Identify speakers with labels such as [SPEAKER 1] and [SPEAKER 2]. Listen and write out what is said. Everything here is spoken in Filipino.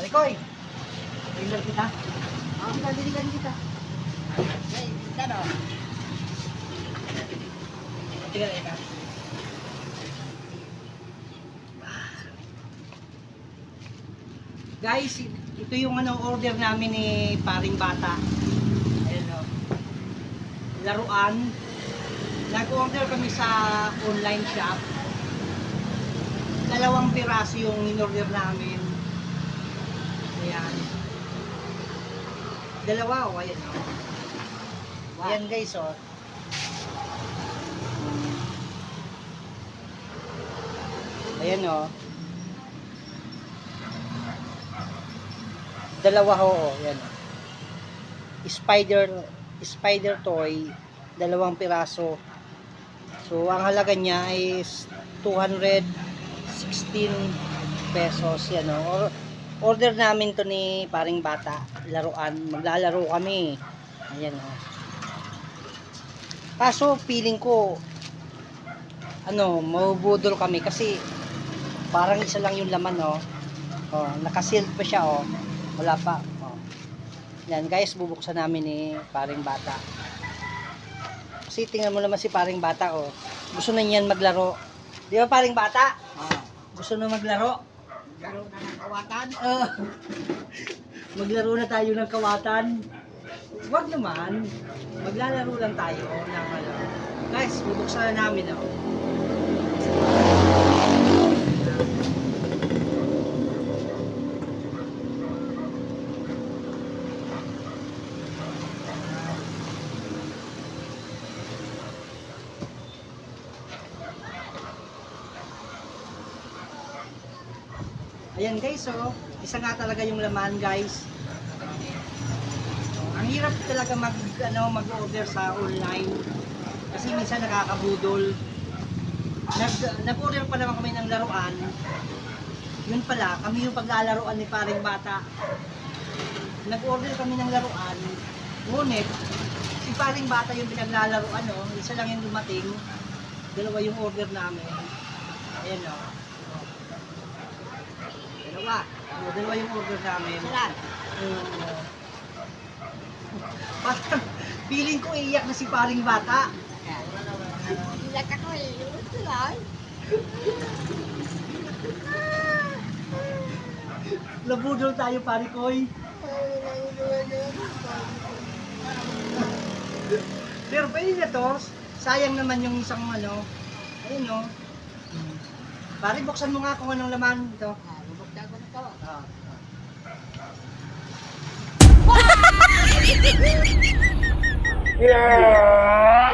[SPEAKER 1] Rikoy, tinggal kita. Diligan kita.
[SPEAKER 2] Ay, ano?
[SPEAKER 1] Tinggal kita. Guys, ito yung order namin ni Paring Bata. Ayan o. Laruan. Nag-order kami sa online shop. 2 piraso yung in-order namin. Ayan. 2 o, ayan o. Ayan guys o. Ayan o. 2 ho, yan. Spider toy, 2 piraso. So, ang halaga niya is 216 pesos. Yan o. Order namin to ni Paring Bata. Laruan. Maglalaro kami. Ayan o. Kaso, feeling ko, mabubudol kami kasi parang isa lang yung laman o. Oh, nakasealed pa siya o. Wala pa. Oh. Yan guys, bubuksan namin ni Paring Bata. Kasi tingnan mo naman si Paring Bata oh. Gusto na niyan maglaro. Di ba Paring Bata?
[SPEAKER 2] Oh.
[SPEAKER 1] Gusto na maglaro.
[SPEAKER 2] Laro na ng kawatan.
[SPEAKER 1] Maglaro na tayo ng kawatan. Wag naman. Maglalaro lang tayo ng Guys, bubuksan na namin oh. Ayan guys, oh, isa nga talaga yung laman guys. Ang hirap talaga mag-order sa online kasi minsan nakakabudol. Nag-order pa naman kami ng laruan. Yun pala, kami yung paglalaruan ni Paring Bata. Nag-order kami ng laruan. Ngunit, si Paring Bata yung pinaglalaruan, oh. Isa lang yung dumating. 2 yung order namin. Ayan oh. 2 yung order namin.
[SPEAKER 2] Ilan?
[SPEAKER 1] Parang feeling ko iiyak na si Paring Bata.
[SPEAKER 2] Iyak ako eh. Ito lang.
[SPEAKER 1] Labudol tayo, Pari Koy. Pero pwede na to. Sayang naman yung isang ayun o. Pari, buksan mo nga kung anong laman ito.
[SPEAKER 2] Bubuksan ko na to.
[SPEAKER 1] Yeah.